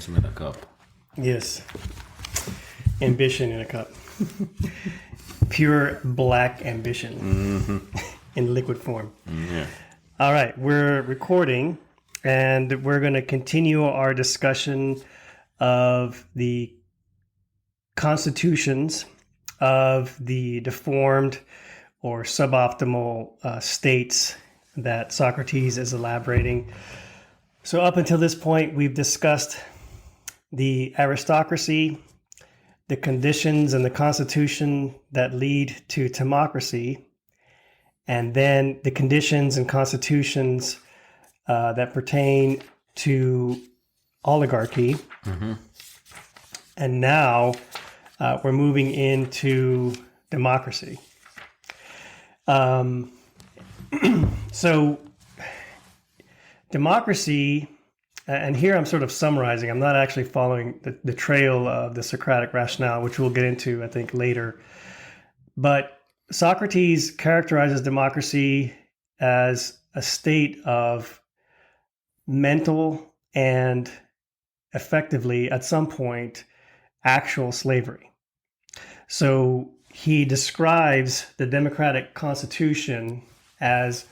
Optimism in a cup. Yes. Ambition in a cup. Pure black ambition in liquid form. Yeah. All right, we're recording, and we're going to continue our discussion of the constitutions of the deformed or suboptimal states that Socrates is elaborating. So up until this point, we've discussed the aristocracy, the conditions and the constitution that lead to democracy, and then the conditions and constitutions that pertain to oligarchy. Mm-hmm. And now we're moving into democracy. So democracy, and here I'm sort of summarizing, I'm not actually following the trail of the Socratic rationale, which we'll get into, I think, later. But Socrates characterizes democracy as a state of mental and effectively, at some point, actual slavery. So he describes the democratic constitution as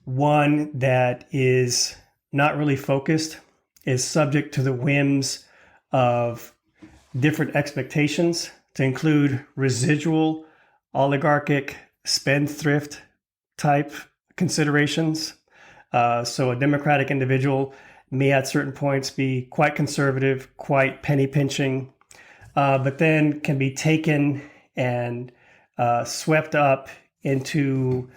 one that is not really focused, is subject to the whims of different expectations, to include residual, oligarchic, spendthrift type considerations. So a democratic individual may at certain points be quite conservative, quite penny pinching, but then can be taken and swept up into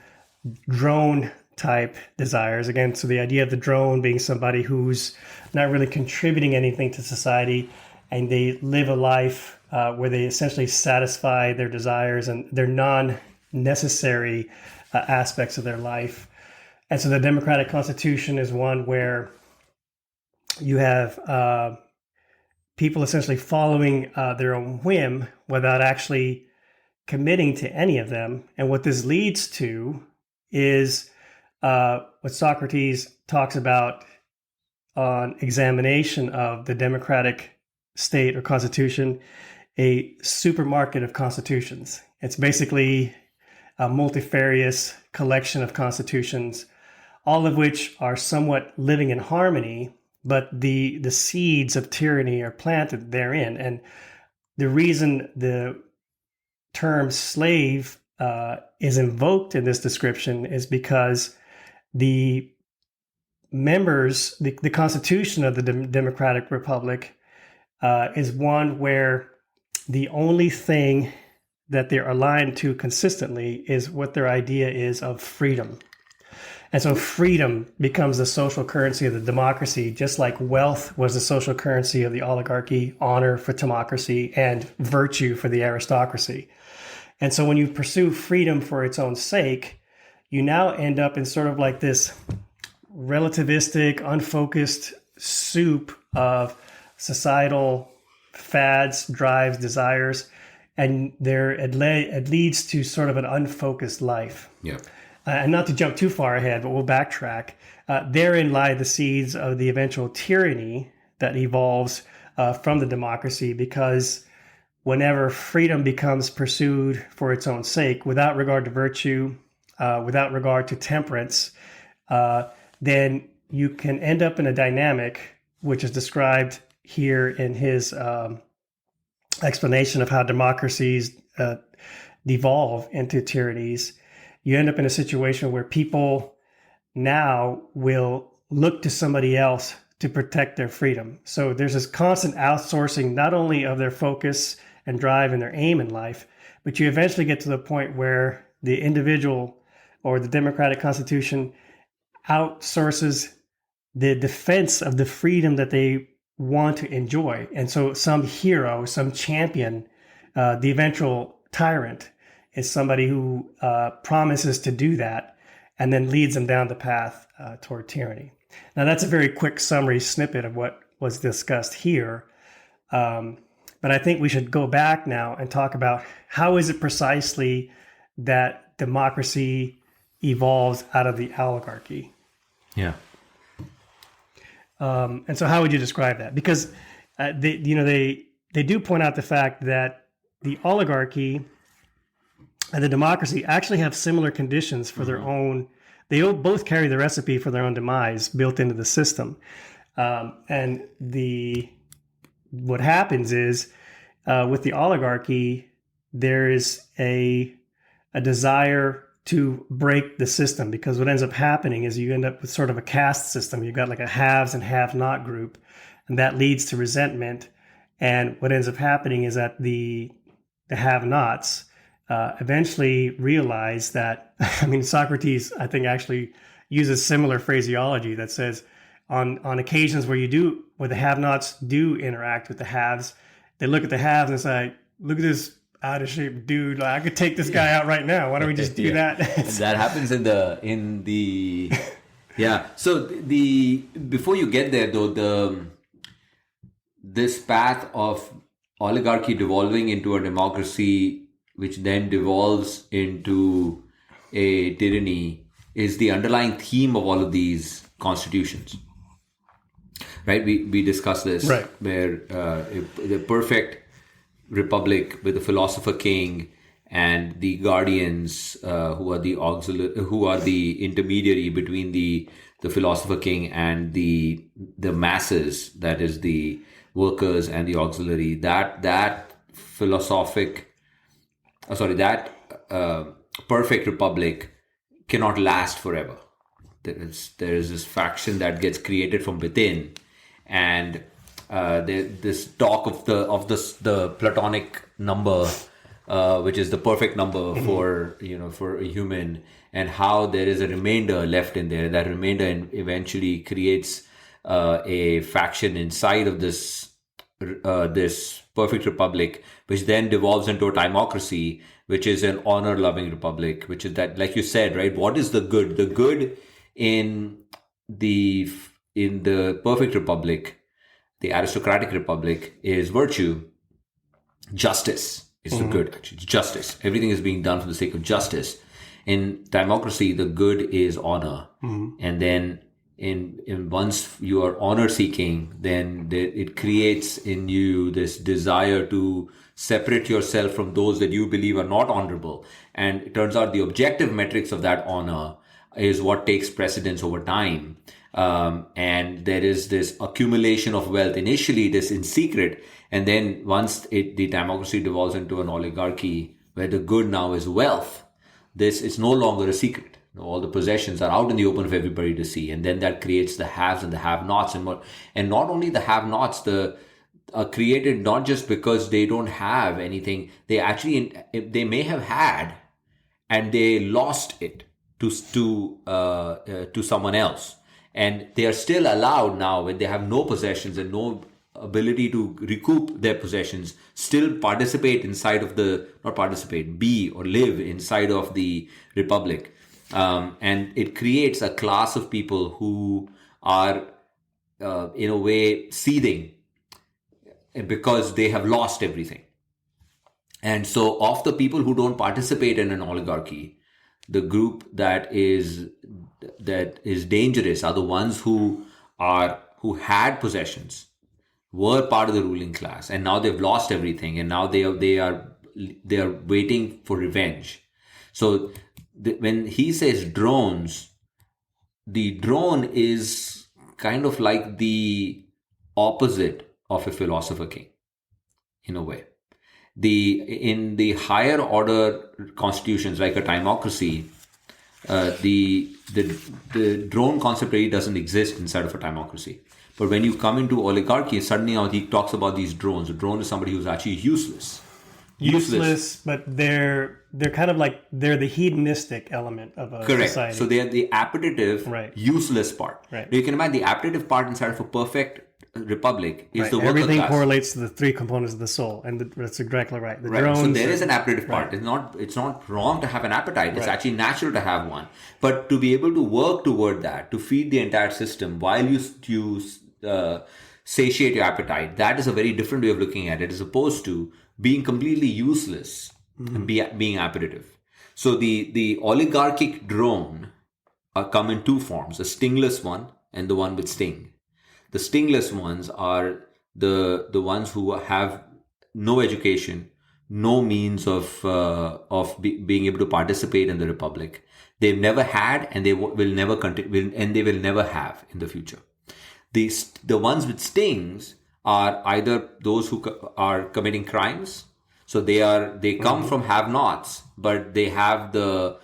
drone type desires. Again, so the idea of the drone being somebody who's not really contributing anything to society, and they live a life where they essentially satisfy their desires and their non-necessary aspects of their life. And so the democratic constitution is one where you have people essentially following their own whim without actually committing to any of them. And what this leads to is what Socrates talks about on examination of the democratic state or constitution, a supermarket of constitutions. It's basically a multifarious collection of constitutions, all of which are somewhat living in harmony, but the seeds of tyranny are planted therein. And the reason the term slave is invoked in this description is because the members, the Constitution of the Democratic Republic is one where the only thing that they're aligned to consistently is what their idea is of freedom. And so freedom becomes the social currency of the democracy, just like wealth was the social currency of the oligarchy, honor for democracy, and virtue for the aristocracy. And so when you pursue freedom for its own sake, you now end up in sort of like this relativistic, unfocused soup of societal fads, drives, desires, and it leads to sort of an unfocused life. Yeah. And not to jump too far ahead, but we'll backtrack. Therein lie the seeds of the eventual tyranny that evolves from the democracy, because whenever freedom becomes pursued for its own sake, without regard to virtue, without regard to temperance, then you can end up in a dynamic which is described here in his explanation of how democracies devolve into tyrannies. You end up in a situation where people now will look to somebody else to protect their freedom. So there's this constant outsourcing, not only of their focus and drive and their aim in life, but you eventually get to the point where the individual or the democratic constitution outsources the defense of the freedom that they want to enjoy. And so some hero, some champion, the eventual tyrant, is somebody who promises to do that and then leads them down the path toward tyranny. Now, that's a very quick summary snippet of what was discussed here. But I think we should go back now and talk about how is it precisely that democracy evolves out of the oligarchy. Yeah. And so how would you describe that? Because They do point out the fact that the oligarchy and the democracy actually have similar conditions for their own. They both carry the recipe for their own demise built into the system. And what happens is with the oligarchy, there is a desire to break the system, because what ends up happening is you end up with sort of a caste system. You've got like a haves and have-not group, and that leads to resentment. And what ends up happening is that the have-nots eventually realize that, I mean, Socrates, I think, actually uses similar phraseology that says on occasions where the have-nots do interact with the haves, they look at the haves and say, look at this out of shape dude, like, I could take this guy out right now. Why don't we just do that? That happens in the yeah. So before you get there though, this path of oligarchy devolving into a democracy, which then devolves into a tyranny, is the underlying theme of all of these constitutions. Right? We discussed this, right, where the perfect republic with the philosopher king and the guardians who are the intermediary between the philosopher king and the masses, that is the workers and the auxiliary, that perfect republic cannot last forever. There is this faction that gets created from within, and this talk of the Platonic number, which is the perfect number for a human, and how there is a remainder left in there. That remainder eventually creates a faction inside of this perfect republic, which then devolves into a timocracy, which is an honor-loving republic. Which is that, like you said, right? What is the good? The good in the perfect republic, the aristocratic republic, is virtue. Justice is the good, actually. Justice. Everything is being done for the sake of justice. In democracy, the good is honor. And then in once you are honor seeking, then it creates in you this desire to separate yourself from those that you believe are not honorable. And it turns out the objective metrics of that honor is what takes precedence over time. And there is this accumulation of wealth. Initially, it is in secret. And then once the democracy devolves into an oligarchy, where the good now is wealth, this is no longer a secret. All the possessions are out in the open for everybody to see. And then that creates the haves and the have-nots. And not only the have-nots, are created not just because they don't have anything. They may have had, and they lost it to someone else. And they are still allowed now, when they have no possessions and no ability to recoup their possessions, still participate inside of be or live inside of the republic. And it creates a class of people who are, in a way, seething because they have lost everything. And so of the people who don't participate in an oligarchy, the group that is dangerous are the ones who had possessions, were part of the ruling class, and now they've lost everything, and now they are waiting for revenge. So when he says drones, the drone is kind of like the opposite of a philosopher king, in a way. In the higher order constitutions, like a timocracy, the drone concept really doesn't exist inside of a timocracy. But when you come into oligarchy, suddenly he talks about these drones. A drone is somebody who's actually useless. But they're kind of like, they're the hedonistic element of a society. So they're the appetitive, useless part. Right. You can imagine the appetitive part inside of a perfect republic is the worker Everything class. correlates to the three components of the soul, and that's exactly right. The right. drones, so there is an appetitive part. It's not wrong to have an appetite. It's actually natural to have one. But to be able to work toward that, to feed the entire system while you satiate your appetite, that is a very different way of looking at it, as opposed to being completely useless and being appetitive. So the oligarchic drone come in two forms: a stingless one and the one with sting. The stingless ones are the ones who have no education, no means of being able to participate in the republic. They've never had, and they will never continue, and they will never have in the future. The ones with stings are either those who are committing crimes. So they come from have-nots, but they have the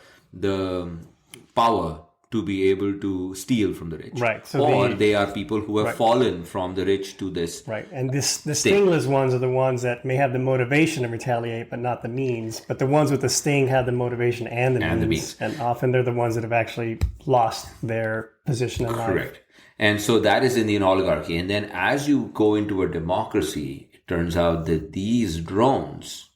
power to be able to steal from the rich. Right. So or they are people who have fallen from the rich to this. Right. And the stingless ones are the ones that may have the motivation to retaliate, but not the means. But the ones with the sting have the motivation and the means. And often they're the ones that have actually lost their position in life. Correct. And so that is Indian oligarchy. And then as you go into a democracy, it turns out that these drones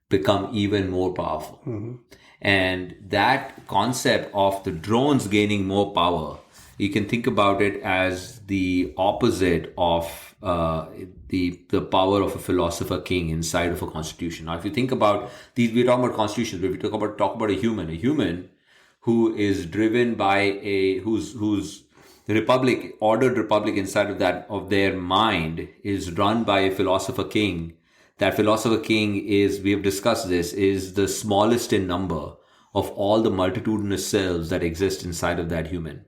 become even more powerful. Mm-hmm. And that concept of the drones gaining more power, you can think about it as the opposite of the power of a philosopher king inside of a constitution. Now, if you think about these, we're talking about constitutions, but if you talk about a human who is driven by whose ordered republic inside of their mind is run by a philosopher king. That philosopher king is, we have discussed this, is the smallest in number of all the multitudinous selves that exist inside of that human.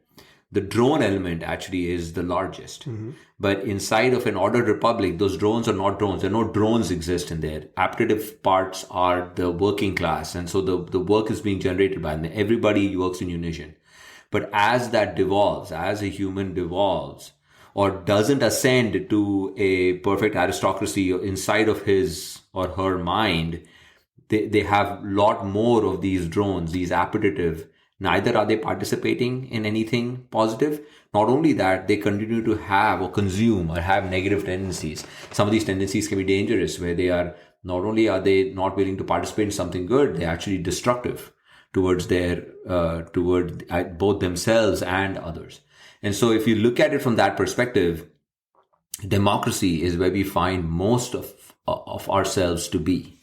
The drone element actually is the largest. Mm-hmm. But inside of an ordered republic, those drones are not drones. There are no drones exist in there. Appetitive parts are the working class. And so the work is being generated by them. Everybody works in unison. But as that devolves, as a human devolves, or doesn't ascend to a perfect aristocracy inside of his or her mind, they have a lot more of these drones, these appetitive. Neither are they participating in anything positive. Not only that, they continue to have or consume or have negative tendencies. Some of these tendencies can be dangerous, where they are, not only are they not willing to participate in something good, they're actually destructive towards both themselves and others. And so if you look at it from that perspective, democracy is where we find most of ourselves to be.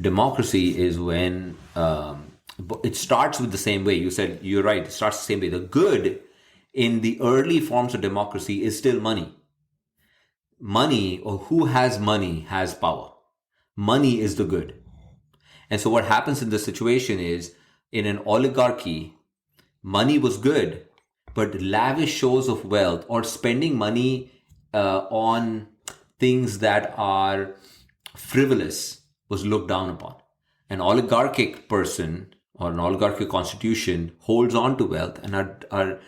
Democracy is when it starts with the same way. You said, you're right, it starts the same way. The good in the early forms of democracy is still money. Money, or who has money, has power. Money is the good. And so what happens in this situation is, in an oligarchy, money was good, but lavish shows of wealth or spending money on things that are frivolous was looked down upon. An oligarchic person or an oligarchic constitution holds on to wealth and are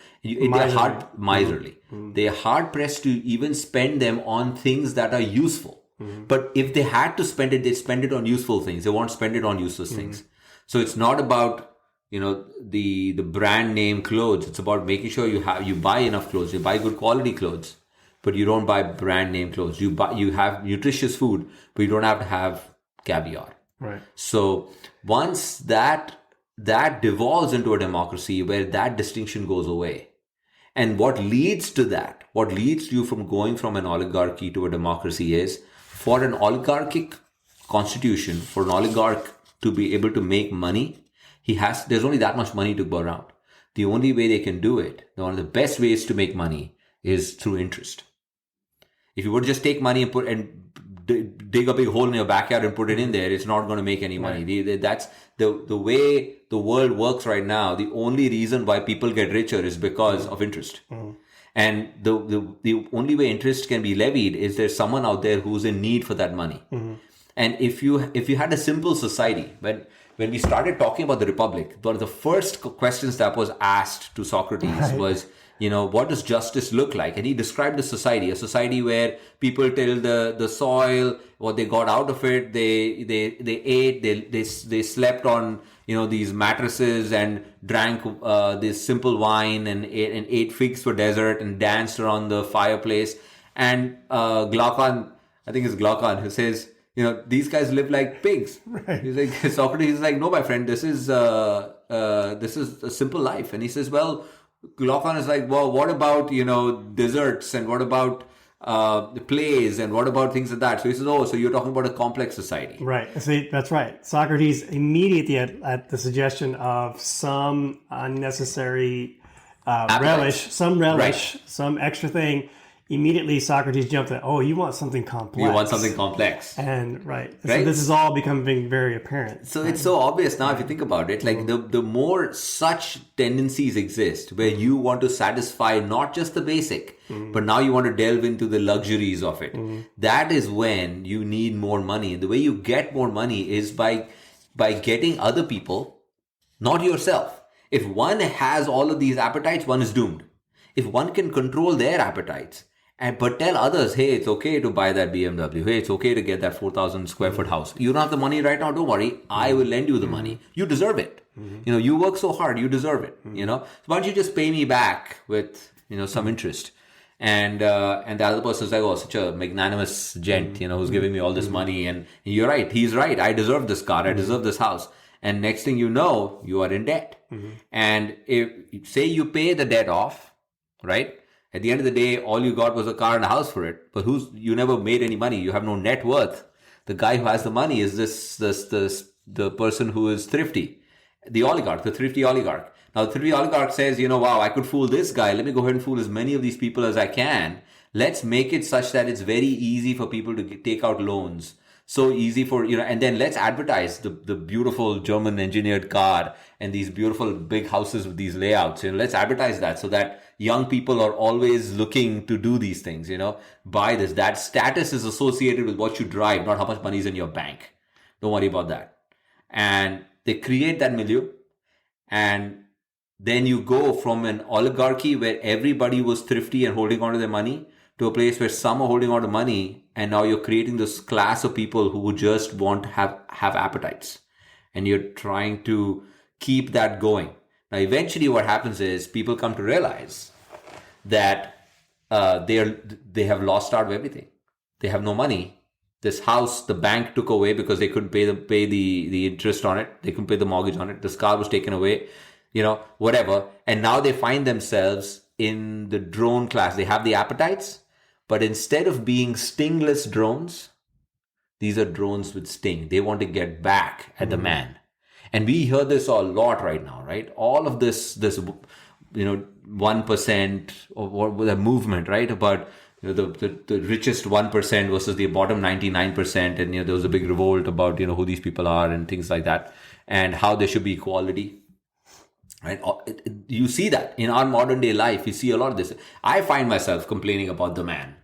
miserly. Mm-hmm. They are hard pressed to even spend them on things that are useful. Mm-hmm. But if they had to spend it, they spend it on useful things. They won't spend it on useless things. So it's not about the brand name clothes. It's about making sure you buy enough clothes, you buy good quality clothes, but you don't buy brand name clothes. You have nutritious food, but you don't have to have caviar. Right. So once that devolves into a democracy where that distinction goes away, and what leads you from going from an oligarchy to a democracy is, for an oligarchic constitution, for an oligarch to be able to make money, there's only that much money to go around. The only way they can do it, one of the best ways to make money, is through interest. If you would just take money and dig a big hole in your backyard and put it in there, it's not going to make any money. Right. That's the way the world works right now. The only reason why people get richer is because of interest. Mm-hmm. And the only way interest can be levied is there's someone out there who's in need for that money. Mm-hmm. And if you had a simple society, when we started talking about the Republic, one of the first questions that was asked to Socrates was, what does justice look like? And he described a society where people till the soil, what they got out of it, they ate, they slept on, these mattresses and drank this simple wine and ate figs for dessert and danced around the fireplace. And Glaucon, I think it's Glaucon, who says, these guys live like pigs. Right. He's like, Socrates is like, no, my friend, this is a simple life. And he says, well, Glaucon is like, well, what about, desserts, and what about the plays, and what about things like that? So he says, so you're talking about a complex society. Right. See, that's right. Socrates immediately at the suggestion of some unnecessary relish, some extra thing, immediately Socrates jumped at, oh, you want something complex. You want something complex. And right. Right? So this is all becoming very apparent. So it's so obvious now if you think about it. Like the more such tendencies exist where you want to satisfy not just the basic, but now you want to delve into the luxuries of it. That is when you need more money. And the way you get more money is by getting other people, not yourself. If one has all of these appetites, one is doomed. If one can control their appetites, but tell others, hey, it's okay to buy that BMW. Hey, it's okay to get that 4,000 square foot house. You don't have the money right now. Don't worry. I will lend you the money. You deserve it. You work so hard. You deserve it. So why don't you just pay me back with, some interest? And the other person's like, oh, such a magnanimous gent, who's giving me all this money. And you're right. He's right. I deserve this car. I deserve this house. And next thing you know, you are in debt. And if say you pay the debt off, right? At the end of the day, all you got was a car and a house for it. But you never made any money. You have no net worth. The guy who has the money is the person who is thrifty, the oligarch, the thrifty oligarch. Now, the thrifty oligarch says, wow, I could fool this guy. Let me go ahead and fool as many of these people as I can. Let's make it such that it's very easy for people to take out loans. So easy for, and then let's advertise the beautiful German engineered car and these beautiful big houses with these layouts. Let's advertise that so that young people are always looking to do these things, buy this. That status is associated with what you drive, not how much money is in your bank. Don't worry about that. And they create that milieu. And then you go from an oligarchy where everybody was thrifty and holding on to their money to a place where some are holding on to money, and now you're creating this class of people who just want to have appetites. And you're trying to keep that going. Now, eventually what happens is people come to realize that they have lost out of everything. They have no money. This house, the bank took away because they couldn't pay the interest on it. They couldn't pay the mortgage on it. This car was taken away, whatever. And now they find themselves in the drone class. They have the appetites, but instead of being stingless drones, these are drones with sting. They want to get back at the man. And we hear this a lot right now, right? All of this 1% or the movement, right? About the richest 1% versus the bottom 99%. And, there was a big revolt about, who these people are and things like that, and how there should be equality. Right? You see that in our modern day life. You see a lot of this. I find myself complaining about the man.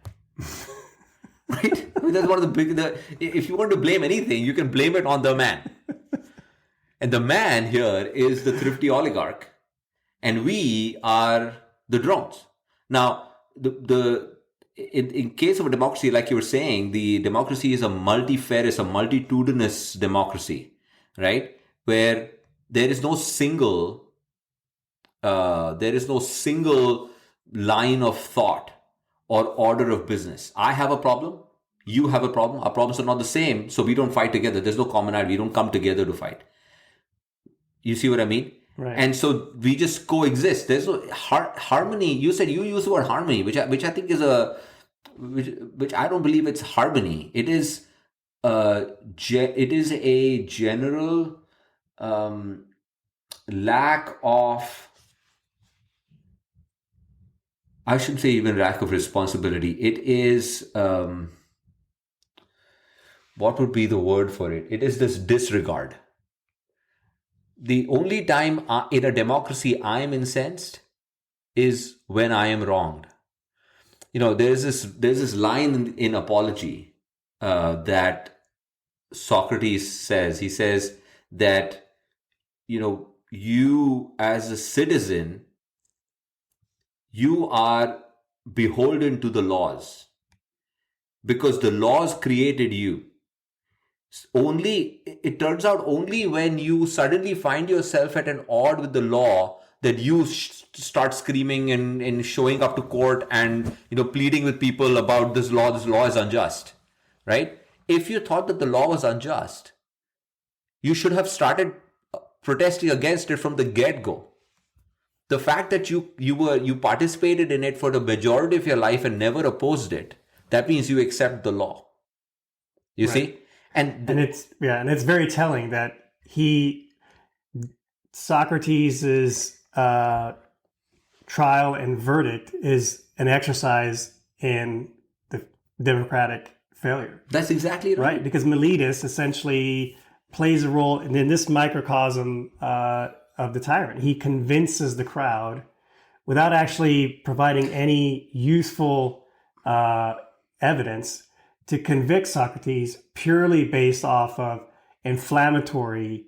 Right? I mean, that's one of if you want to blame anything, you can blame it on the man. And the man here is the thrifty oligarch. And we are the drones. Now, in case of a democracy, like you were saying, the democracy is a multifarious, a multitudinous democracy, right? Where there is no single line of thought or order of business. I have a problem. You have a problem. Our problems are not the same. So we don't fight together. There's no commonality. We don't come together to fight. You see what I mean? Right. And so we just coexist. There's no harmony. You said you use the word harmony, which I think is which I don't believe it's harmony. It is a general lack of, I shouldn't say even lack of responsibility. It is, what would be the word for it? It is this disregard. The only time in a democracy I am incensed is when I am wronged. There's this line in Apology that Socrates says. He says that, you as a citizen, you are beholden to the laws because the laws created you. It turns out only when you suddenly find yourself at an odd with the law that you start screaming and showing up to court and pleading with people about this law is unjust, right? If you thought that the law was unjust, you should have started protesting against it from the get-go. The fact that you participated in it for the majority of your life and never opposed it, that means you accept the law. You see? And it's very telling that Socrates' trial and verdict is an exercise in the democratic failure. That's exactly right. Right? Because Miletus essentially plays a role in this microcosm of the tyrant. He convinces the crowd without actually providing any useful evidence to convict Socrates purely based off of inflammatory,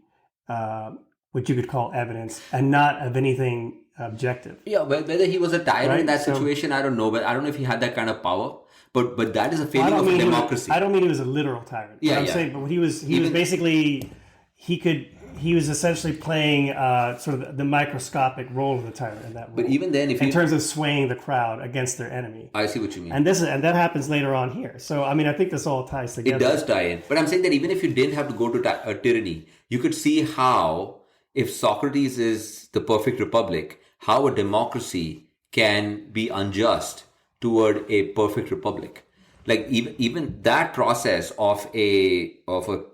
what you could call evidence, and not of anything objective. Yeah, whether he was a tyrant in that situation, I don't know. But I don't know if he had that kind of power. But that is a failing of democracy. I don't mean he was a literal tyrant. Yeah, I'm saying, but he was basically he was essentially playing sort of the microscopic role of the tyrant in that role. But even then, in terms of swaying the crowd against their enemy. I see what you mean. And that happens later on here. So I mean, I think this all ties together. It does tie in. But I'm saying that even if you didn't have to go to tyranny, you could see how, if Socrates is the perfect republic, how a democracy can be unjust toward a perfect republic. Like even that process of a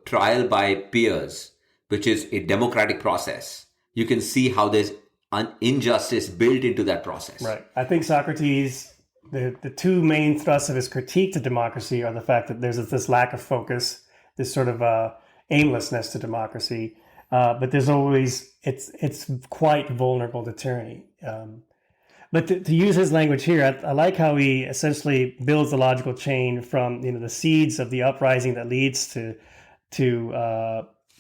trial by peers, which is a democratic process, you can see how there's injustice built into that process. Right. I think Socrates, the two main thrusts of his critique to democracy are the fact that there's this lack of focus, this sort of aimlessness to democracy, but there's always it's quite vulnerable to tyranny. But to use his language here, I like how he essentially builds the logical chain from the seeds of the uprising that leads to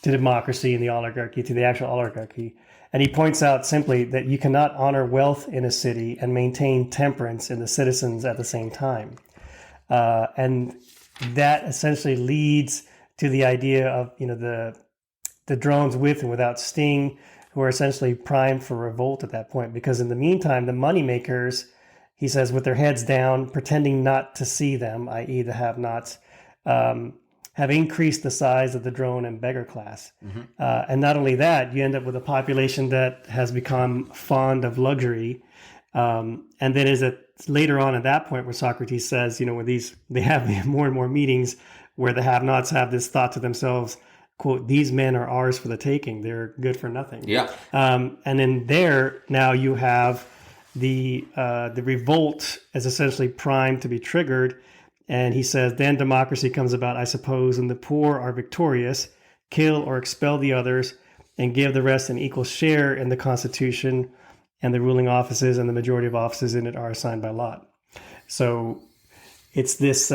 democracy and the oligarchy, to the actual oligarchy. And he points out simply that you cannot honor wealth in a city and maintain temperance in the citizens at the same time. And that essentially leads to the idea of the drones with and without sting, who are essentially primed for revolt at that point. Because in the meantime, the moneymakers, he says, with their heads down, pretending not to see them, i.e. the have-nots, have increased the size of the drone and beggar class. Mm-hmm. And not only that, you end up with a population that has become fond of luxury. And then is it later on at that point where Socrates says, where they have more and more meetings where the have-nots have this thought to themselves, quote, these men are ours for the taking. They're good for nothing. Yeah. And then there, now you have the revolt is essentially primed to be triggered. And he says, then democracy comes about, I suppose, and the poor are victorious, kill or expel the others, and give the rest an equal share in the constitution, and the ruling offices and the majority of offices in it are assigned by lot. So it's this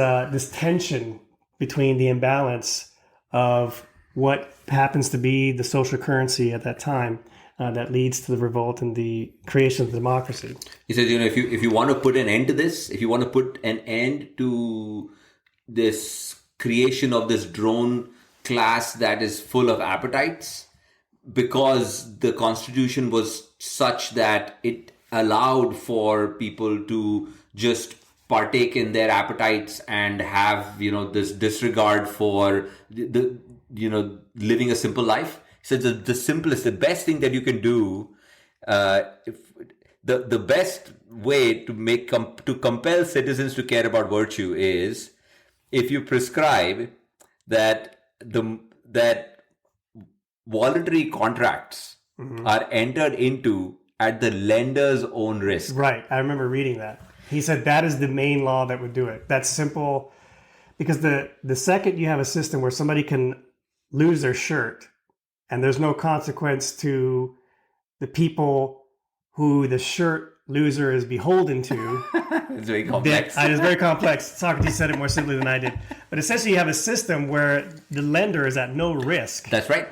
tension between the imbalance of what happens to be the social currency at that time that leads to the revolt and the creation of democracy. He says, if you want to put an end to this, if you want to put an end to this creation of this drone class that is full of appetites, because the constitution was such that it allowed for people to just partake in their appetites and have, this disregard for the living a simple life. So the simplest, the best thing that you can do, the best way to compel citizens to care about virtue is if you prescribe that voluntary contracts are entered into at the lender's own risk. Right. I remember reading that. He said that is the main law that would do it. That's simple, because the second you have a system where somebody can lose their shirt and there's no consequence to the people who the shirt loser is beholden to. It's very complex. It's very complex. Socrates said it more simply than I did. But essentially you have a system where the lender is at no risk. That's right.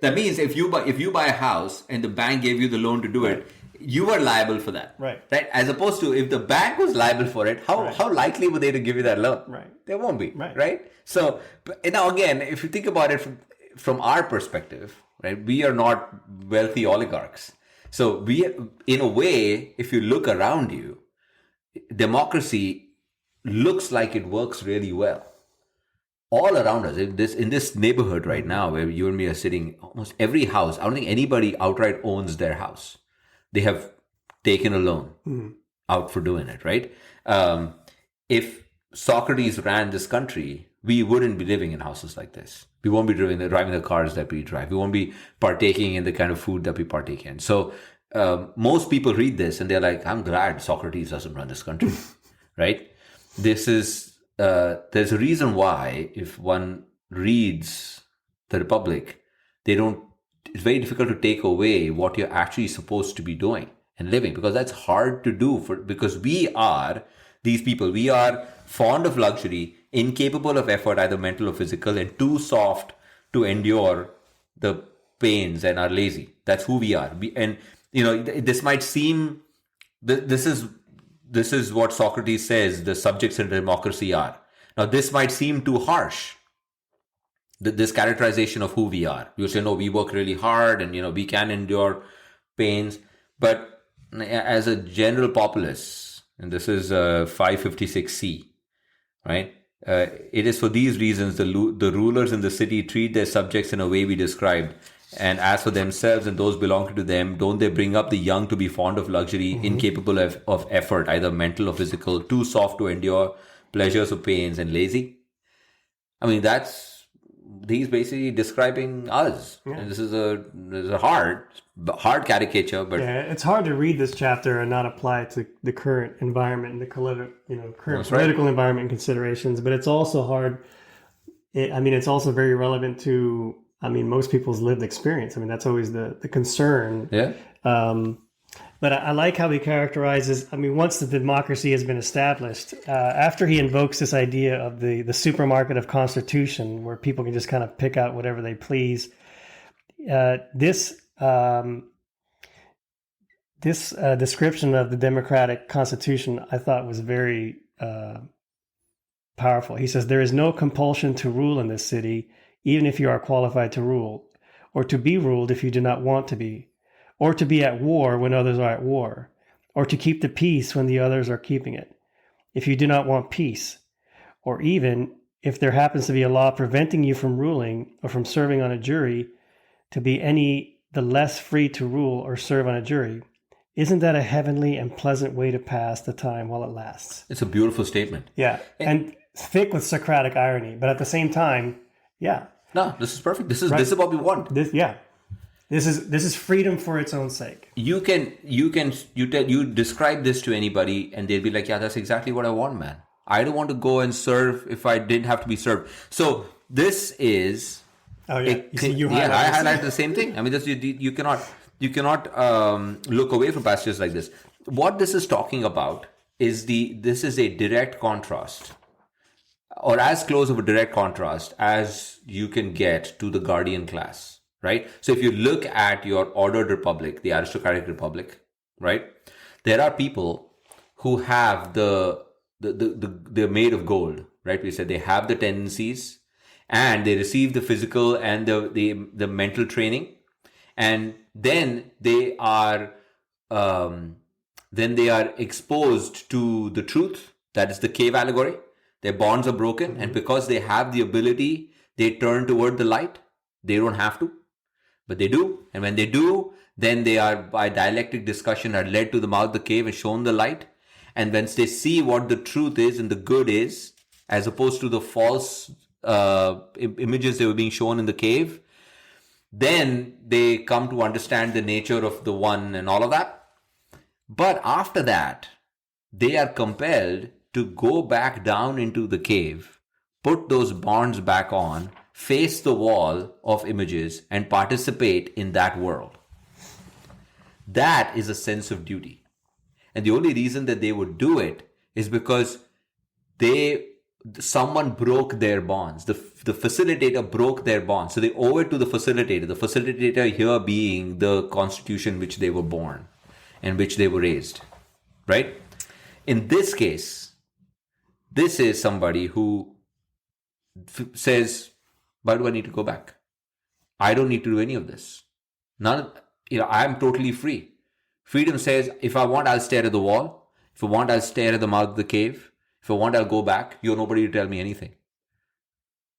That means if you buy a house and the bank gave you the loan to do it, you are liable for that. Right. As opposed to if the bank was liable for it, how likely were they to give you that loan? Right. They won't be. Right. So now again, if you think about it from our perspective, right, we are not wealthy oligarchs. So we, in a way, if you look around you, democracy looks like it works really well. All around us, in this neighborhood right now where you and me are sitting, almost every house, I don't think anybody outright owns their house. They have taken a loan out for doing it, right? If Socrates ran this country, we wouldn't be living in houses like this. We won't be driving the cars that we drive. We won't be partaking in the kind of food that we partake in. So most people read this and they're like, I'm glad Socrates doesn't run this country. right? This is there's a reason why if one reads the Republic, they don't. It's very difficult to take away what you're actually supposed to be doing and living, because that's hard to do because we are these people. We are fond of luxury, incapable of effort, either mental or physical, and too soft to endure the pains, and are lazy. That's who we are. And this might seem this is what Socrates says the subjects in democracy are. Now, this might seem too harsh, this characterization of who we are. You say, no, we work really hard and, we can endure pains. But as a general populace, and this is 556C, right? It is for these reasons the rulers in the city treat their subjects in a way we described. And as for themselves and those belonging to them, don't they bring up the young to be fond of luxury, incapable of effort, either mental or physical, too soft to endure pleasures or pains, and lazy? I mean, he's basically describing us. Yeah. And this is a hard caricature, but it's hard to read this chapter and not apply it to the current environment and the current political environment considerations. But it's also hard. It's also very relevant to most people's lived experience. That's always the concern. Yeah. But I like how he characterizes, once the democracy has been established, after he invokes this idea of the supermarket of constitution, where people can just kind of pick out whatever they please, this description of the democratic constitution, I thought was very powerful. He says, there is no compulsion to rule in this city, even if you are qualified to rule, or to be ruled if you do not want to be, or to be at war when others are at war, or to keep the peace when the others are keeping it, if you do not want peace, or even if there happens to be a law preventing you from ruling or from serving on a jury, to be any the less free to rule or serve on a jury. Isn't that a heavenly and pleasant way to pass the time while it lasts? It's a beautiful statement. Yeah, and thick with Socratic irony, but at the same time, yeah. No, this is perfect. This is what we want. This is freedom for its own sake. You describe this to anybody and they'll be like, yeah, that's exactly what I want, man. I don't want to go and serve if I didn't have to be served. So this is. Oh yeah, I highlight the same thing. You cannot look away from passages like this. What this is talking about is this is a direct contrast, or as close of a direct contrast as you can get to the guardian class, right? So if you look at your ordered republic, the aristocratic republic, right? There are people who have they're made of gold, right? We said they have the tendencies and they receive the physical and the mental training, and then they are exposed to the truth. That is the cave allegory. Their bonds are broken, and because they have the ability, they turn toward the light. They don't have to, but they do. And when they do, then they are, by dialectic discussion, are led to the mouth of the cave and shown the light. And once they see what the truth is and the good is, as opposed to the false images they were being shown in the cave, then they come to understand the nature of the one and all of that. But after that, they are compelled to go back down into the cave, put those bonds back on, face the wall of images, and participate in that world. That is a sense of duty. And the only reason that they would do it is because someone broke their bonds. The facilitator broke their bonds. So they owe it to the facilitator. The facilitator here being the constitution which they were born and which they were raised. Right? In this case, this is somebody who says, why do I need to go back? I don't need to do any of this. I'm totally free. Freedom says, if I want, I'll stare at the wall. If I want, I'll stare at the mouth of the cave. If I want, I'll go back. You're nobody to tell me anything.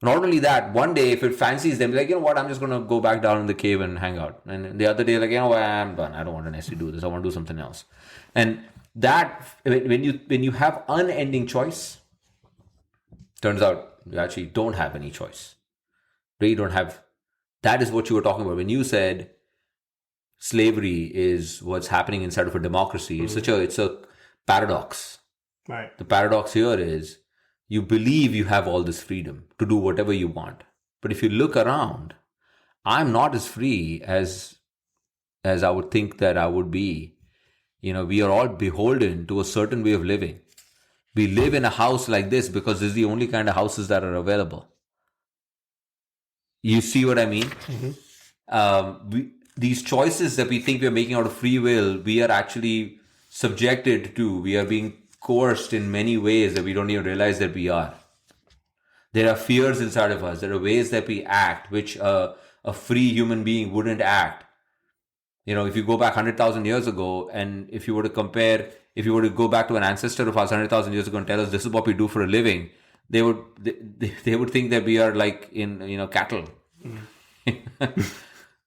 Not only that, one day, if it fancies them, like, you know what, I'm just going to go back down in the cave and hang out. And the other day, like, I'm done. I don't want to necessarily do this. I want to do something else. And that, when you have unending choice, turns out you actually don't have any choice. You don't have. That is what you were talking about when you said slavery is what's happening inside of a democracy. It's a paradox. Right. The paradox here is you believe you have all this freedom to do whatever you want. But if you look around, I'm not as free as I would think that I would be. We are all beholden to a certain way of living. We live in a house like this because this is the only kind of houses that are available. You see what I mean? These choices that we think we're making out of free will, we are actually subjected to. We are being coerced in many ways that we don't even realize that we are. There are fears inside of us. There are ways that we act which a free human being wouldn't act. If you go back 100,000 years ago, and if you were to go back to an ancestor of us 100,000 years ago and tell us this is what we do for a living, they would think that we are like in cattle,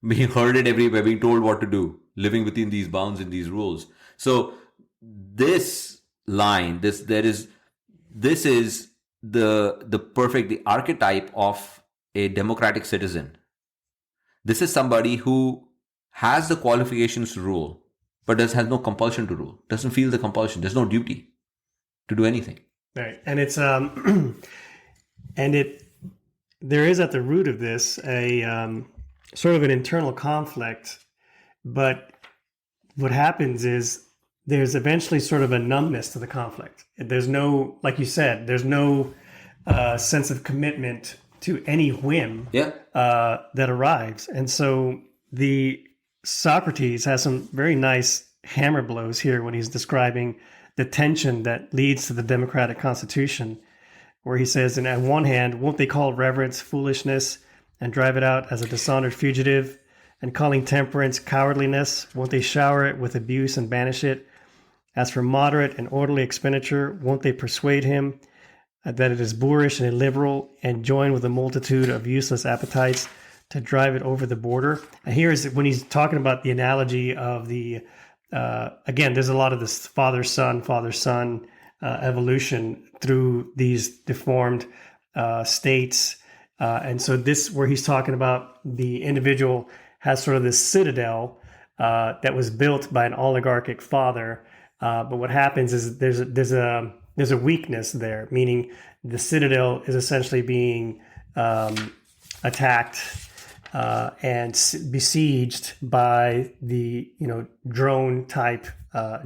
being herded everywhere, being told what to do, living within these bounds and these rules. So this line, this is the archetype of a democratic citizen. This is somebody who has the qualifications to rule, but has no compulsion to rule, doesn't feel the compulsion. There's no duty to do anything. Right. And it's, there is at the root of this a sort of an internal conflict, but what happens is there's eventually sort of a numbness to the conflict. There's no, like you said, there's no sense of commitment to any whim that arrives. And so Socrates has some very nice hammer blows here when he's describing the tension that leads to the democratic constitution, where he says, and on one hand, won't they call reverence foolishness and drive it out as a dishonored fugitive, and calling temperance cowardliness, won't they shower it with abuse and banish it? As for moderate and orderly expenditure, won't they persuade him that it is boorish and illiberal, and join with a multitude of useless appetites to drive it over the border? And here is when he's talking about the analogy of again, there's a lot of this father-son evolution through these deformed states. And so this, where he's talking about the individual has sort of this citadel that was built by an oligarchic father. But what happens is there's a weakness there, meaning the citadel is essentially being attacked and besieged by the drone type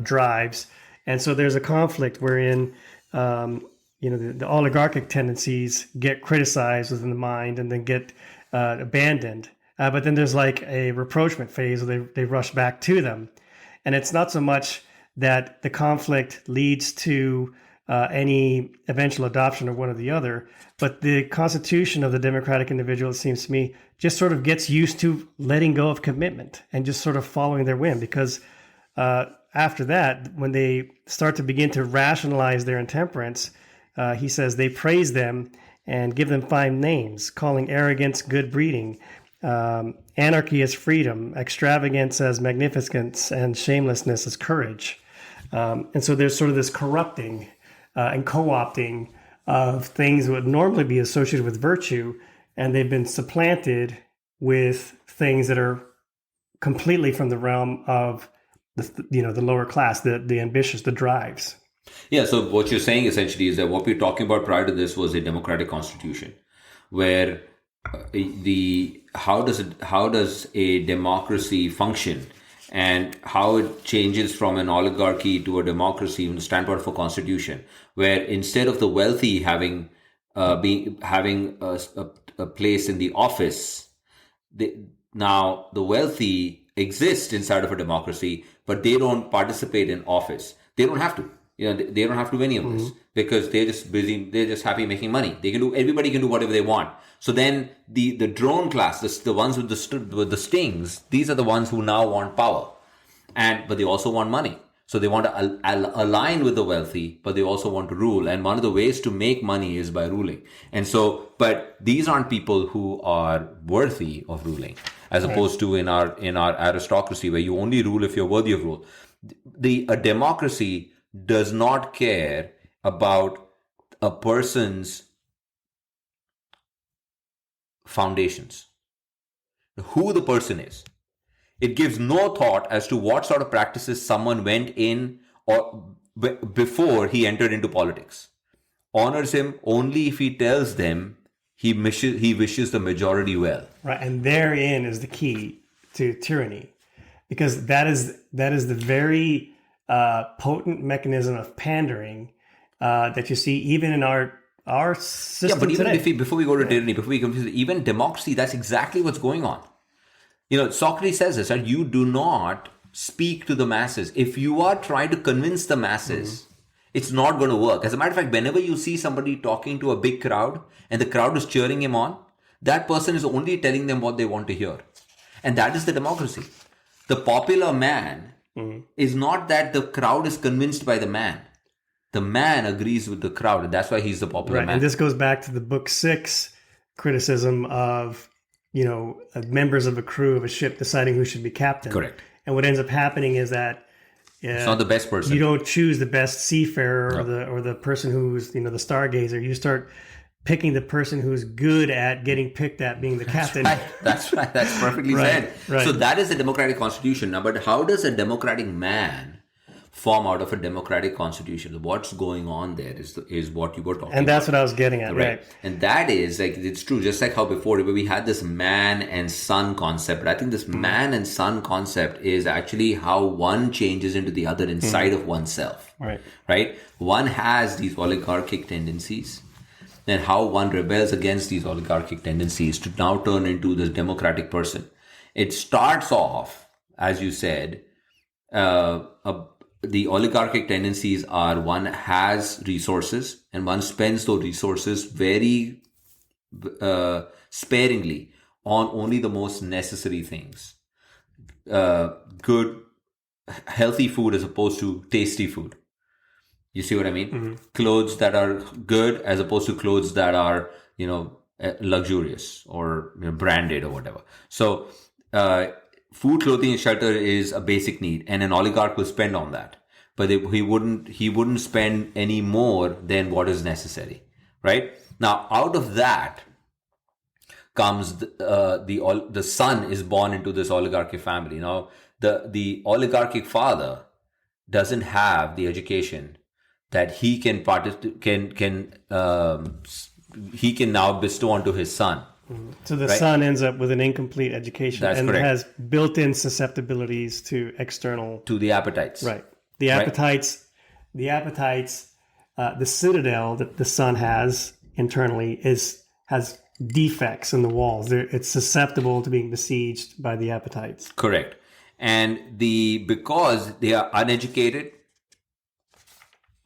drives, and so there's a conflict wherein the oligarchic tendencies get criticized within the mind and then get abandoned, but then there's like a rapprochement phase where they rush back to them, and it's not so much that the conflict leads to any eventual adoption of one or the other, but the constitution of the democratic individual, it seems to me, just sort of gets used to letting go of commitment and just sort of following their whim. Because after that, when they start to begin to rationalize their intemperance, he says they praise them and give them fine names, calling arrogance good breeding, anarchy as freedom, extravagance as magnificence, and shamelessness as courage. And so there's sort of this corrupting and co-opting of things that would normally be associated with virtue, and they've been supplanted with things that are completely from the realm of the lower class, the ambitious, the drives. Yeah, so what you're saying essentially is that what we're talking about prior to this was a democratic constitution, where how does a democracy function, and how it changes from an oligarchy to a democracy from the standpoint of a constitution, where instead of the wealthy having a place in the office, now the wealthy exist inside of a democracy, but they don't participate in office. They don't have to. They don't have to do any of this because they're just busy. They're just happy making money. Everybody can do whatever they want. So then the drone class, the ones with the stings, these are the ones who now want power, but they also want money. So they want to align with the wealthy, but they also want to rule. And one of the ways to make money is by ruling. And so, but these aren't people who are worthy of ruling, as opposed to in our aristocracy, where you only rule if you're worthy of rule. A democracy does not care about a person's foundations, who the person is. It gives no thought as to what sort of practices someone went in or before he entered into politics. Honors him only if he tells them he wishes the majority well. Right, and therein is the key to tyranny, because that is the very potent mechanism of pandering that you see even in our system. Yeah, but even today. before we go to tyranny, before we confuse it, even democracy, that's exactly what's going on. Socrates says this, right? You do not speak to the masses. If you are trying to convince the masses, it's not going to work. As a matter of fact, whenever you see somebody talking to a big crowd and the crowd is cheering him on, that person is only telling them what they want to hear. And that is the democracy. The popular man is not that the crowd is convinced by the man. The man agrees with the crowd, and that's why he's the popular man. And this goes back to the book 6 criticism of, members of a crew of a ship deciding who should be captain. Correct. And what ends up happening is that it's not the best person. You don't choose the best seafarer or the person who's, the stargazer. You start picking the person who's good at getting picked at being the captain. That's right. That's perfectly said. Right. So that is the democratic constitution. Now, but how does a democratic man form out of a democratic constitution? What's going on there is what you were talking about. And that's what I was getting at, right? And that is, it's true, just like how before we had this man and son concept. But I think this man and son concept is actually how one changes into the other inside of oneself. Right? One has these oligarchic tendencies. Then how one rebels against these oligarchic tendencies to now turn into this democratic person. It starts off, as you said, the oligarchic tendencies are one has resources and one spends those resources very sparingly on only the most necessary things. Good, healthy food as opposed to tasty food. You see what I mean? Clothes that are good as opposed to clothes that are, luxurious or branded or whatever. So, food, clothing, and shelter is a basic need, and an oligarch will spend on that. But he wouldn't spend any more than what is necessary, right? Now, out of that comes the son is born into this oligarchic family. Now, the oligarchic father doesn't have the education that he can he can now bestow onto his son. So the son ends up with an incomplete education. That's and correct. Has built-in susceptibilities to external... To the appetites. Right. The appetites, the citadel that the son has internally has defects in the walls. It's susceptible to being besieged by the appetites. Correct. And because they are uneducated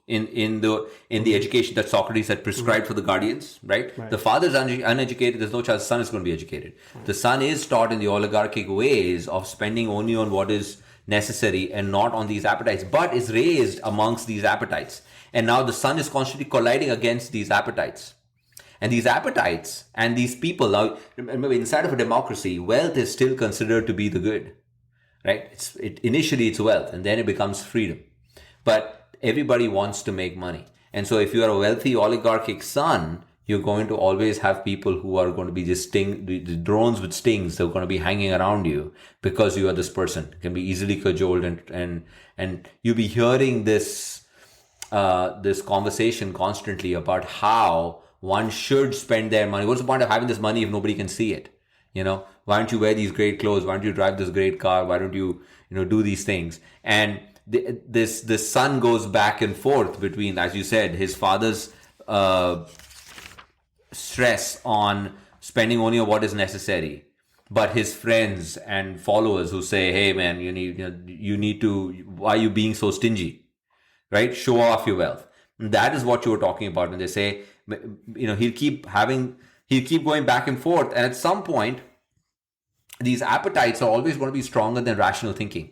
in the education that Socrates had prescribed for the guardians, right? The father is uneducated. There's no chance the son is going to be educated. The son is taught in the oligarchic ways of spending only on what is necessary and not on these appetites, but is raised amongst these appetites. And now the son is constantly colliding against these appetites. And these appetites and these people, now remember, inside of a democracy, wealth is still considered to be the good, right? Initially it's wealth, and then it becomes freedom. But everybody wants to make money. And so if you are a wealthy oligarchic son, you're going to always have people who are going to be just the drones with stings. They're going to be hanging around you because you are this person. It can be easily cajoled, and you'll be hearing this conversation constantly about how one should spend their money. What's the point of having this money if nobody can see it? Why don't you wear these great clothes? Why don't you drive this great car? Why don't you, do these things? And this son goes back and forth between, as you said, his father's stress on spending only on what is necessary, but his friends and followers who say, "Hey, man, you need to. Why are you being so stingy? Right? Show off your wealth." And that is what you were talking about when they say, he'll keep going back and forth, and at some point, these appetites are always going to be stronger than rational thinking.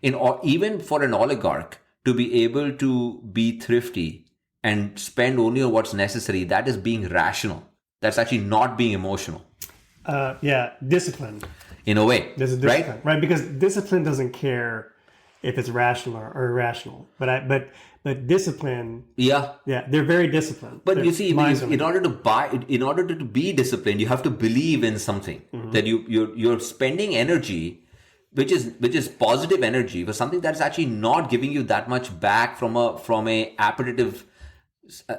Even for an oligarch to be able to be thrifty and spend only on what's necessary, that is being rational. That's actually not being emotional. Discipline. In a way, there's a discipline, right? Because discipline doesn't care if it's rational or irrational. But discipline. Yeah, they're very disciplined. But you see, in order to be disciplined, you have to believe in something that you're spending energy which is positive energy for something that's actually not giving you that much back from a appetitive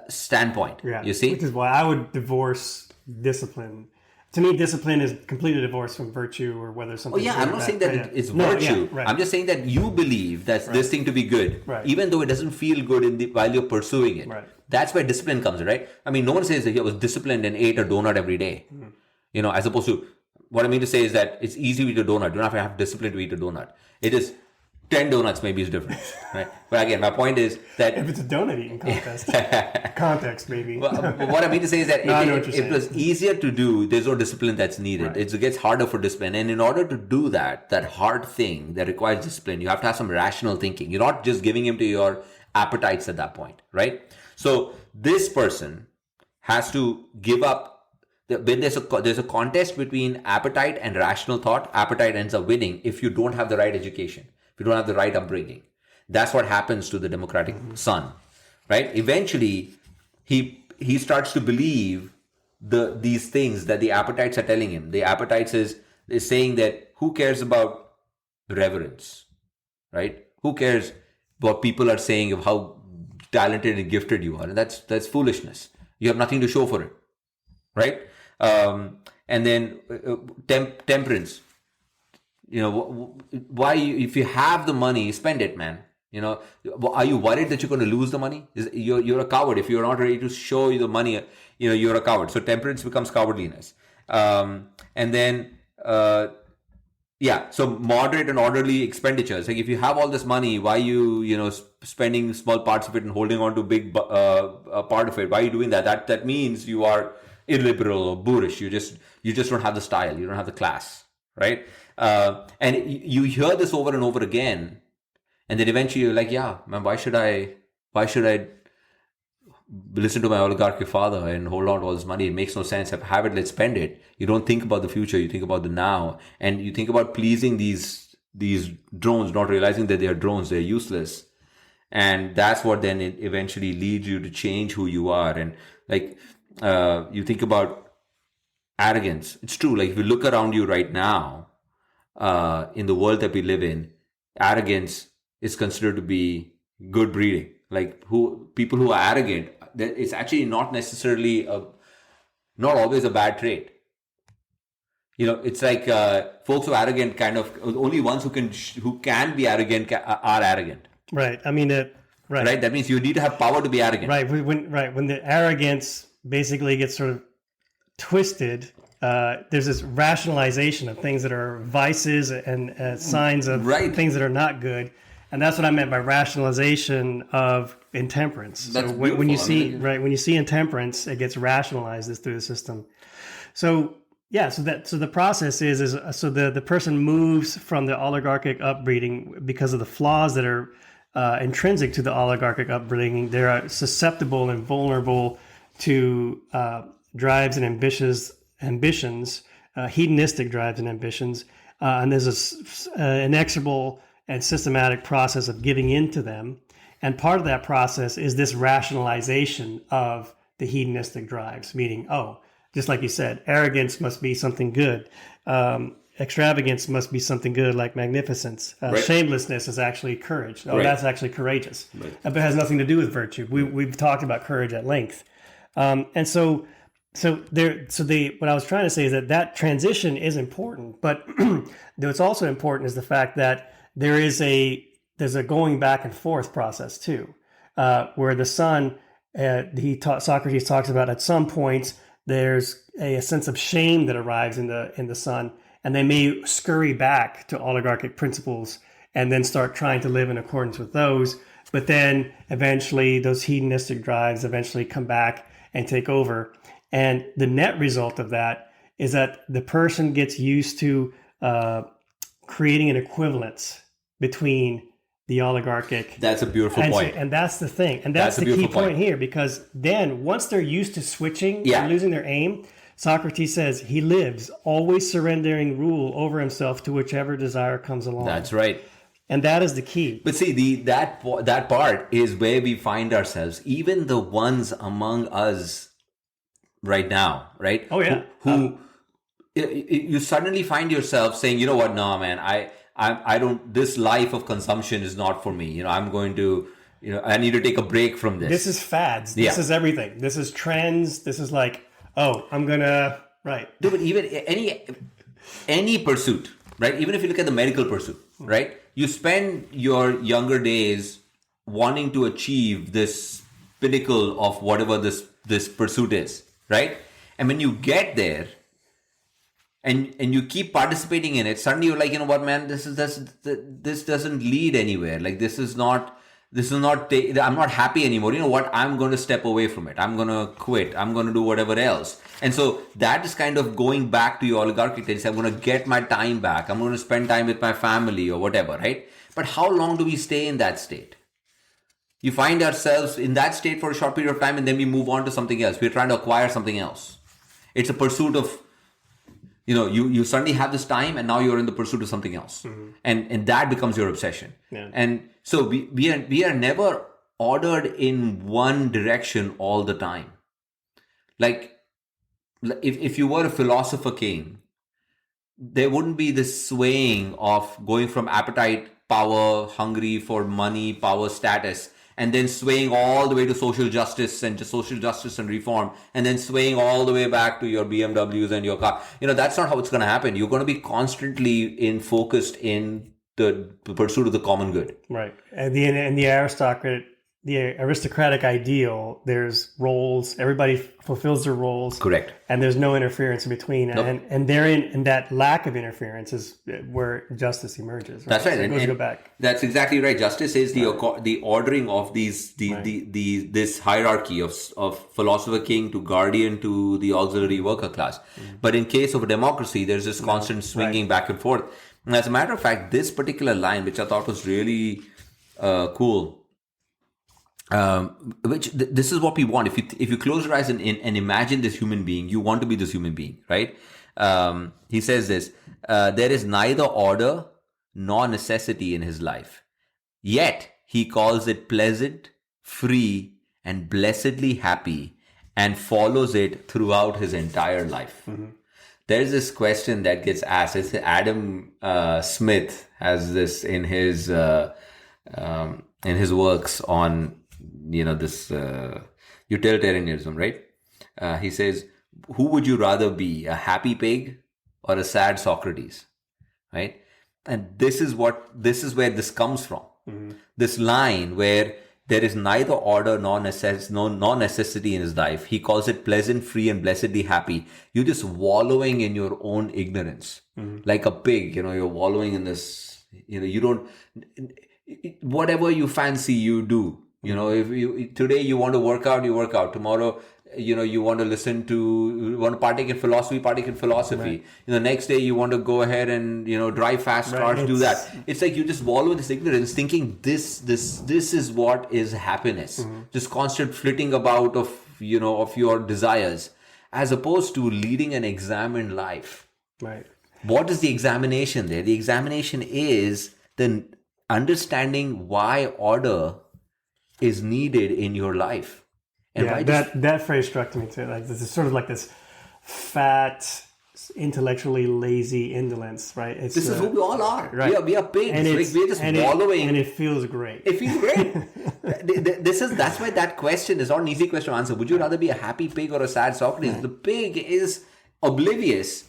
standpoint. Yeah, you see, which is why I would divorce discipline. To me, discipline is completely divorced from virtue or whether something. Oh yeah, I'm not saying that it's virtue. Right. I'm just saying that you believe that's this thing to be good, even though it doesn't feel good while you're pursuing it. Right. That's where discipline comes in, right? I mean, no one says that he was disciplined and ate a donut every day. You know, as opposed to, what I mean to say is that it's easy to eat a donut. You don't have to have discipline to eat a donut. It is 10 donuts maybe is different, right? But again, my point is that if it's a donut eating contest, context maybe. Well, what I mean to say is that if it was easier to do, there's no discipline that's needed. It gets harder for discipline. And in order to do that hard thing that requires discipline, you have to have some rational thinking. You're not just giving him to your appetites at that point, right? So this person has to give up. When there's a contest between appetite and rational thought, appetite ends up winning if you don't have the right education, if you don't have the right upbringing. That's what happens to the democratic son, right? Eventually, he starts to believe these things that the appetites are telling him. The appetites is saying that who cares about reverence, right? Who cares what people are saying of how talented and gifted you are? And that's foolishness. You have nothing to show for it, right? And then temperance. You know, why? If you have the money, spend it, man. You know, are you worried that you're going to lose the money? You're a coward if you're not ready to show you the money. You know, you're a coward. So temperance becomes cowardliness. And then, so moderate and orderly expenditures. Like if you have all this money, why you spending small parts of it and holding on to big part of it? Why are you doing that? That means you are illiberal or boorish. You just don't have the style. You don't have the class, right? And you hear this over and over again, and then eventually you're like, yeah, man, why should I listen to my oligarchic father and hold on to all this money? It makes no sense. Have it, let's spend it. You don't think about the future. You think about the now, and you think about pleasing these drones, not realizing that they are drones. They're useless, and that's what then it eventually leads you to change who you are. And like you think about arrogance. It's true. Like if you look around you right now, in the world that we live in, arrogance is considered to be good breeding. Like people who are arrogant, it's actually not necessarily not always a bad trait. You know, it's like folks who are arrogant, kind of only ones who can be arrogant are arrogant. Right. I mean, right. That means you need to have power to be arrogant. Right. When the arrogance basically gets sort of twisted, there's this rationalization of things that are vices and signs of things that are not good. And that's what I meant by rationalization of intemperance. That's so when you see intemperance, it gets rationalized through the system. So the process is the person moves from the oligarchic upbringing because of the flaws that are intrinsic to the oligarchic upbringing. They're susceptible and vulnerable to drives and ambitions, hedonistic drives and ambitions, and there's an inexorable and systematic process of giving into them. And part of that process is this rationalization of the hedonistic drives, meaning, just like you said, arrogance must be something good. Extravagance must be something good, like magnificence. Shamelessness is actually courage. That's actually courageous. Right. But it has nothing to do with virtue. We've talked about courage at length. What I was trying to say is that transition is important, but what's also important is the fact that there's a going back and forth process too, where the son, Socrates talks about at some points there's a sense of shame that arrives in the son, and they may scurry back to oligarchic principles and then start trying to live in accordance with those. But then eventually those hedonistic drives eventually come back and take over. And the net result of that is that the person gets used to creating an equivalence between the oligarchic. That's a beautiful point. And that's the thing. And that's the key point here, because then once they're used to switching and losing their aim, Socrates says he lives, always surrendering rule over himself to whichever desire comes along. That's right. And that is the key. But see, that part is where we find ourselves, even the ones among us right now, right? Oh, yeah. Who you suddenly find yourself saying, you know what, no, man, I don't, this life of consumption is not for me. I'm going to, I need to take a break from this. This is fads. This is everything. This is trends. This is like, oh, I'm going to, right. No, but even any pursuit, right? Even if you look at the medical pursuit, right? You spend your younger days wanting to achieve this pinnacle of whatever this pursuit is, right? And when you get there and you keep participating in it, suddenly you're like, you know what, man, this doesn't lead anywhere. Like I'm not happy anymore. You know what? I'm going to step away from it. I'm going to quit. I'm going to do whatever else. And so that is kind of going back to your oligarchic tendency. I'm going to get my time back. I'm going to spend time with my family or whatever, right? But how long do we stay in that state? You find ourselves in that state for a short period of time and then we move on to something else. We're trying to acquire something else. It's a pursuit of, you suddenly have this time and now you're in the pursuit of something else. Mm-hmm. And that becomes your obsession. Yeah. And so we are never ordered in one direction all the time. Like if you were a philosopher king, there wouldn't be this swaying of going from appetite, power, hungry for money, power, status, and then swaying all the way to social justice and reform, and then swaying all the way back to your BMWs and your car. That's not how it's going to happen. You're going to be constantly focused in the pursuit of the common good. Right. And the aristocratic ideal, there's roles, everybody fulfills their roles. Correct. And there's no interference in between. Nope. And therein, and that lack of interference is where justice emerges. Right? That's right. So go back. That's exactly right. Justice is the ordering of this hierarchy of philosopher king to guardian to the auxiliary worker class. Mm-hmm. But in case of a democracy, there's this constant swinging back and forth. And as a matter of fact, this particular line, which I thought was really cool, this is what we want. If you close your eyes and imagine this human being, you want to be this human being, right? He says this, there is neither order nor necessity in his life. Yet he calls it pleasant, free, and blessedly happy, and follows it throughout his entire life. Mm-hmm. There's this question that gets asked. It's Adam Smith has this in his works on this utilitarianism, right? He says, who would you rather be, a happy pig or a sad Socrates, right? And this is where this comes from. Mm-hmm. This line where there is neither order nor necessity in his life. He calls it pleasant, free, and blessedly happy. You're just wallowing in your own ignorance, like a pig. You're wallowing in this. You don't. Whatever you fancy, you do. If today you want to work out, you work out. Tomorrow, you want to partake in philosophy, partake in philosophy. Right. Next day you want to go ahead and, drive fast cars, do that. It's like you just wallow in this ignorance thinking this is what is happiness. Mm-hmm. Just constant flitting about of your desires, as opposed to leading an examined life. Right. What is the examination there? The examination is the understanding why order is needed in your life. And that phrase struck me too. Like this is sort of like this fat, intellectually lazy indolence, right? This is who we all are. Right. We are pigs. We're just wallowing, and it feels great. It feels great. That's why that question is not an easy question to answer. Would you rather be a happy pig or a sad Socrates? Right. The pig is oblivious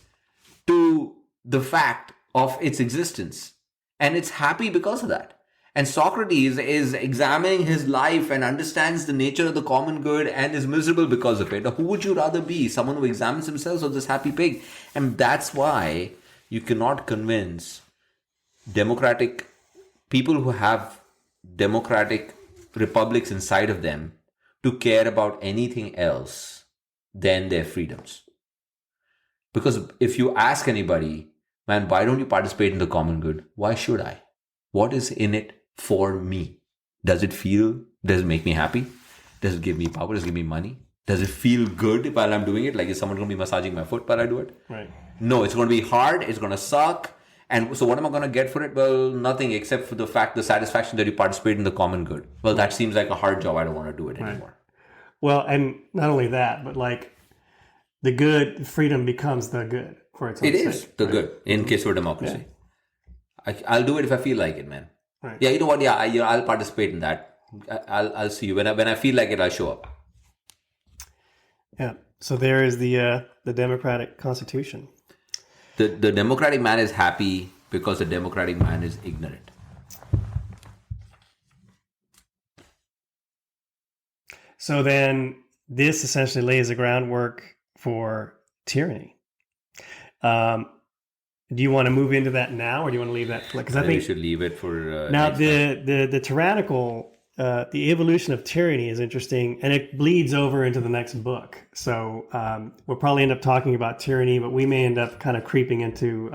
to the fact of its existence, and it's happy because of that. And Socrates is examining his life and understands the nature of the common good and is miserable because of it. Who would you rather be? Someone who examines himself or this happy pig? And that's why you cannot convince democratic people who have democratic republics inside of them to care about anything else than their freedoms. Because if you ask anybody, man, why don't you participate in the common good? Why should I? What is in it for me? Does it make me happy? Does it give me power? Does it give me money? Does it feel good while I'm doing it? Like, is someone going to be massaging my foot while I do it? Right. No, it's going to be hard. It's going to suck. And so what am I going to get for it? Well, nothing except for the satisfaction that you participate in the common good. Well, that seems like a hard job. I don't want to do it anymore. Well, and not only that, but like the good, freedom becomes the good for its own sake. It is the good in case of democracy. I'll do it if I feel like it, man. Right. Yeah, you know what? Yeah, I'll participate in that. I'll see you when I feel like it. I'll show up. Yeah. So there is the democratic constitution. The democratic man is happy because the democratic man is ignorant. So then this essentially lays the groundwork for tyranny. Do you want to move into that now, or do you want to leave that? Because I think we should leave it for now next time. the tyrannical, the evolution of tyranny is interesting, and it bleeds over into the next book. So we'll probably end up talking about tyranny, but we may end up kind of creeping into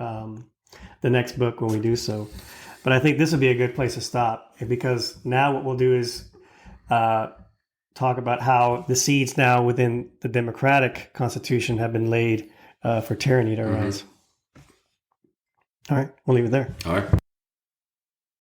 the next book when we do so. But I think this would be a good place to stop, because now what we'll do is talk about how the seeds now within the democratic constitution have been laid for tyranny to arise. All right, we'll leave it there. All right.